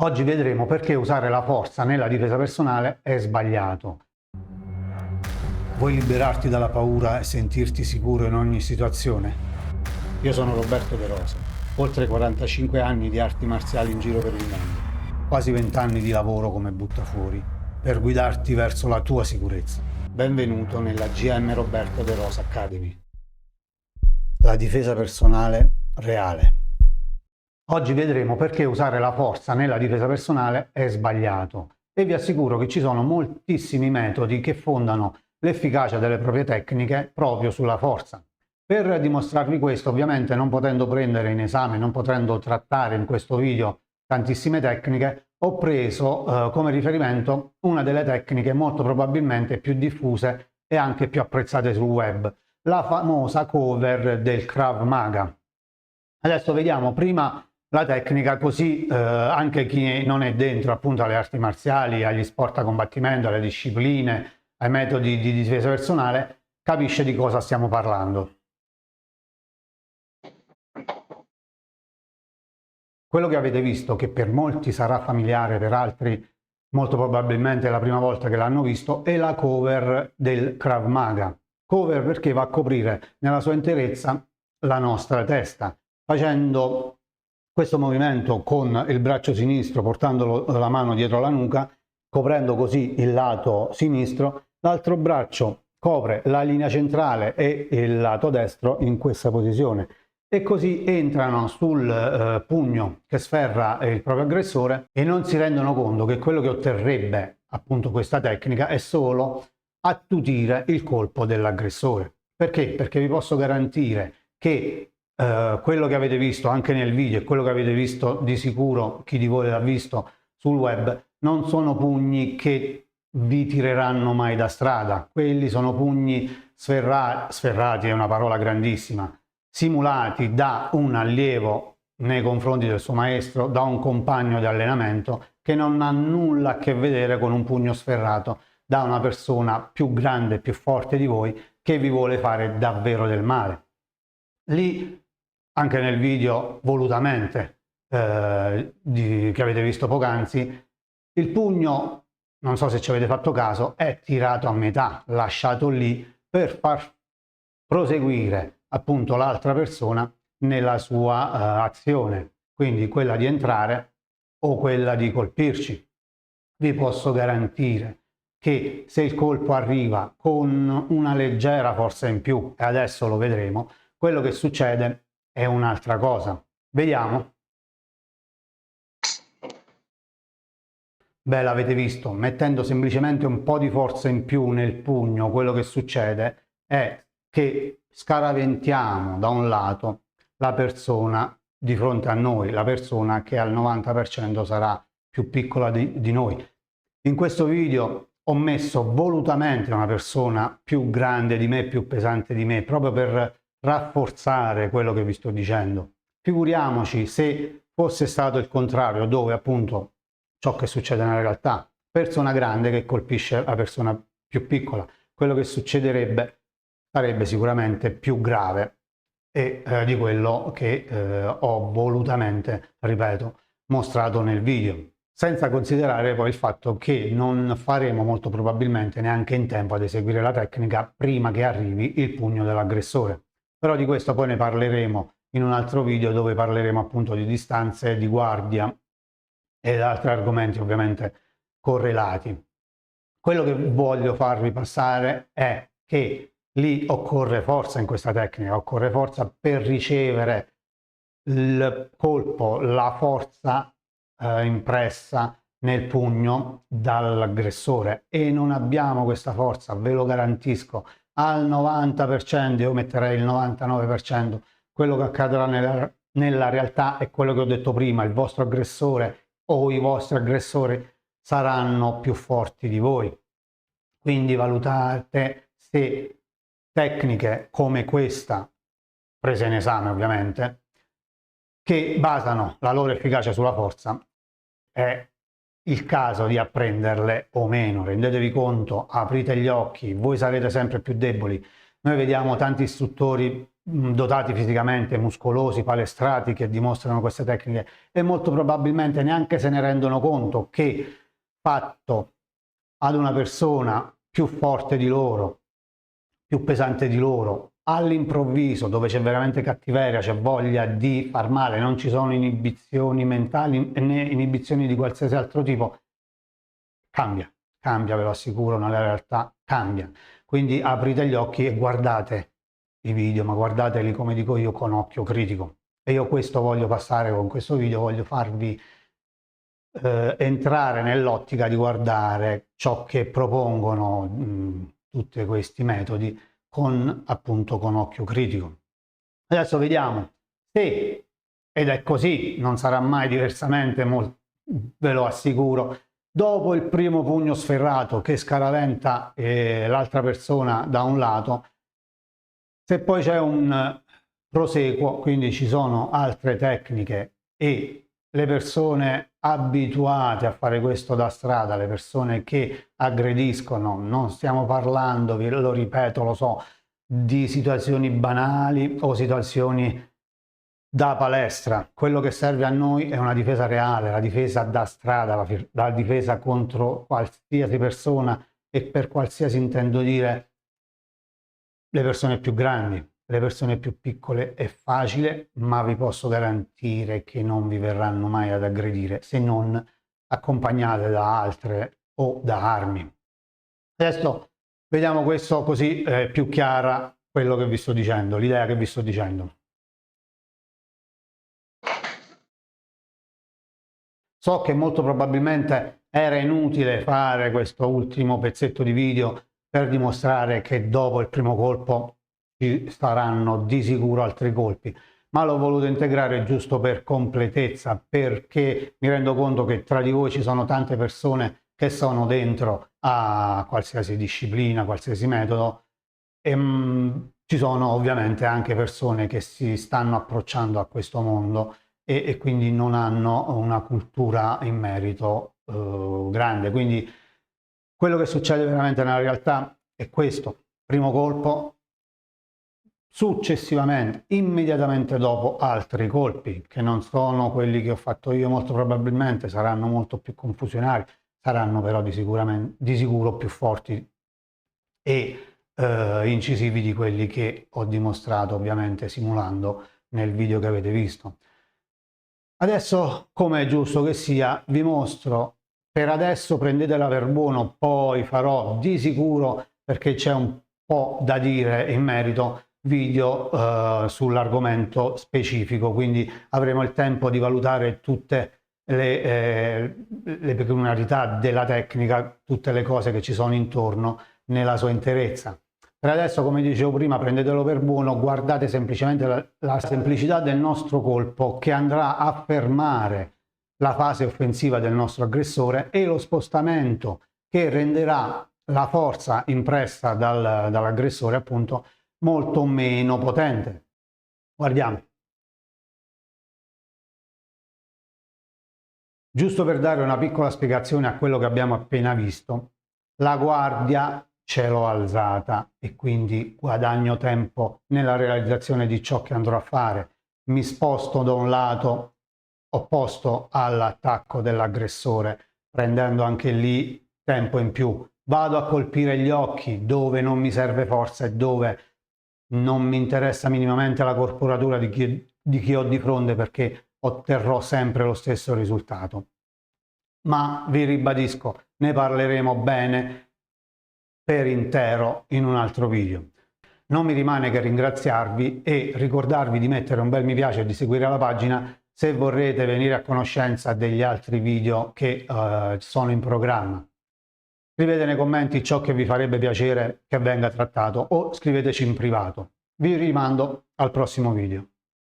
Oggi vedremo perché usare la forza nella difesa personale è sbagliato. Vuoi liberarti dalla paura e sentirti sicuro in ogni situazione? Io sono Roberto De Rosa, oltre 45 anni di arti marziali in giro per il mondo, quasi 20 anni di lavoro come buttafuori, per guidarti verso la tua sicurezza. Benvenuto nella GM Roberto De Rosa Academy. La difesa personale reale. Oggi vedremo perché usare la forza nella difesa personale è sbagliato e vi assicuro che ci sono moltissimi metodi che fondano l'efficacia delle proprie tecniche proprio sulla forza. Per dimostrarvi questo, ovviamente non potendo prendere in esame, non potendo trattare in questo video tantissime tecniche, ho preso come riferimento una delle tecniche molto probabilmente più diffuse e anche più apprezzate sul web, la famosa cover del Krav Maga. Adesso vediamo prima la tecnica, così anche chi non è dentro appunto alle arti marziali, agli sport a combattimento, alle discipline, ai metodi di difesa personale, capisce di cosa stiamo parlando. Quello che avete visto, che per molti sarà familiare, per altri molto probabilmente è la prima volta che l'hanno visto, è la cover del Krav Maga. Cover perché va a coprire nella sua interezza la nostra testa, facendo questo movimento con il braccio sinistro, portando la mano dietro la nuca, coprendo così il lato sinistro, l'altro braccio copre la linea centrale e il lato destro in questa posizione. E così entrano sul pugno che sferra il proprio aggressore e non si rendono conto che quello che otterrebbe appunto questa tecnica è solo attutire il colpo dell'aggressore. Perché? Perché vi posso garantire che quello che avete visto anche nel video e quello che avete visto di sicuro, chi di voi l'ha visto sul web, non sono pugni che vi tireranno mai da strada. Quelli sono pugni sferrati è una parola grandissima, simulati da un allievo nei confronti del suo maestro, da un compagno di allenamento, che non ha nulla a che vedere con un pugno sferrato da una persona più grande e più forte di voi che vi vuole fare davvero del male. Lì, anche nel video volutamente che avete visto poc'anzi, il pugno, non so se ci avete fatto caso, è tirato a metà, lasciato lì per far proseguire appunto l'altra persona nella sua azione, quindi quella di entrare o quella di colpirci. Vi posso garantire che se il colpo arriva con una leggera forza in più, e adesso lo vedremo, quello che succede è un'altra cosa. Vediamo. Beh, l'avete visto, mettendo semplicemente un po' di forza in più nel pugno, quello che succede è che scaraventiamo da un lato la persona di fronte a noi, la persona che al 90% sarà più piccola di noi. In questo video ho messo volutamente una persona più grande di me, più pesante di me, proprio per rafforzare quello che vi sto dicendo. Figuriamoci se fosse stato il contrario, dove appunto ciò che succede nella realtà, persona grande che colpisce la persona più piccola, quello che succederebbe sarebbe sicuramente più grave e di quello che ho volutamente, ripeto, mostrato nel video, senza considerare poi il fatto che non faremo molto probabilmente neanche in tempo ad eseguire la tecnica prima che arrivi il pugno dell'aggressore. Però di questo poi ne parleremo in un altro video, dove parleremo appunto di distanze di guardia ed altri argomenti ovviamente correlati. Quello che voglio farvi passare è che lì occorre forza in questa tecnica, occorre forza per ricevere il colpo, la forza impressa nel pugno dall'aggressore, e non abbiamo questa forza, ve lo garantisco, al 90%, io metterei il 99%, quello che accadrà nella realtà è quello che ho detto prima: il vostro aggressore o i vostri aggressori saranno più forti di voi. Quindi valutate se tecniche come questa, prese in esame ovviamente, che basano la loro efficacia sulla forza, è il caso di apprenderle o meno. Rendetevi conto, aprite gli occhi, voi sarete sempre più deboli. Noi vediamo tanti istruttori dotati fisicamente, muscolosi, palestrati, che dimostrano queste tecniche, e molto probabilmente neanche se ne rendono conto che fatto ad una persona più forte di loro, più pesante di loro, all'improvviso, dove c'è veramente cattiveria, c'è voglia di far male, non ci sono inibizioni mentali né inibizioni di qualsiasi altro tipo, cambia, ve lo assicuro, nella realtà cambia. Quindi aprite gli occhi e guardate i video, ma guardateli, come dico io, con occhio critico. E io questo voglio passare con questo video, voglio farvi entrare nell'ottica di guardare ciò che propongono tutti questi metodi con, appunto, con occhio critico. Adesso vediamo se, ed è così, non sarà mai diversamente, ve lo assicuro, dopo il primo pugno sferrato che scaraventa l'altra persona da un lato, se poi c'è un proseguo, quindi ci sono altre tecniche e le persone abituate a fare questo da strada, le persone che aggrediscono, non stiamo parlando, vi lo ripeto, lo so, di situazioni banali o situazioni da palestra. Quello che serve a noi è una difesa reale, la difesa da strada, la difesa contro qualsiasi persona, e per qualsiasi intendo dire le persone più grandi. Le persone più piccole è facile, ma vi posso garantire che non vi verranno mai ad aggredire se non accompagnate da altre o da armi. Adesso vediamo questo così più chiara quello che vi sto dicendo, l'idea che vi sto dicendo. So che molto probabilmente era inutile fare questo ultimo pezzetto di video per dimostrare che dopo il primo colpo ci saranno di sicuro altri colpi, ma l'ho voluto integrare giusto per completezza, perché mi rendo conto che tra di voi ci sono tante persone che sono dentro a qualsiasi disciplina, qualsiasi metodo, e ci sono ovviamente anche persone che si stanno approcciando a questo mondo e quindi non hanno una cultura in merito grande. Quindi quello che succede veramente nella realtà è questo: primo colpo, successivamente, immediatamente dopo, altri colpi che non sono quelli che ho fatto io, molto probabilmente saranno molto più confusionari, saranno però di sicuro più forti e incisivi di quelli che ho dimostrato, ovviamente simulando nel video che avete visto. Adesso, come è giusto che sia, vi mostro. Per adesso prendetela per buono, poi farò di sicuro, perché c'è un po' da dire in merito, video sull'argomento specifico, quindi avremo il tempo di valutare tutte le peculiarità della tecnica, tutte le cose che ci sono intorno nella sua interezza. Per adesso, come dicevo prima, prendetelo per buono, guardate semplicemente la semplicità del nostro colpo, che andrà a fermare la fase offensiva del nostro aggressore, e lo spostamento che renderà la forza impressa dall'aggressore, appunto, molto meno potente. Guardiamo. Giusto per dare una piccola spiegazione a quello che abbiamo appena visto, la guardia ce l'ho alzata e quindi guadagno tempo nella realizzazione di ciò che andrò a fare. Mi sposto da un lato opposto all'attacco dell'aggressore, prendendo anche lì tempo in più. Vado a colpire gli occhi dove non mi serve forza e dove non mi interessa minimamente la corporatura di chi ho di fronte, perché otterrò sempre lo stesso risultato. Ma vi ribadisco, ne parleremo bene per intero in un altro video. Non mi rimane che ringraziarvi e ricordarvi di mettere un bel mi piace e di seguire la pagina se vorrete venire a conoscenza degli altri video che sono in programma. Scrivete nei commenti ciò che vi farebbe piacere che venga trattato, o scriveteci in privato. Vi rimando al prossimo video.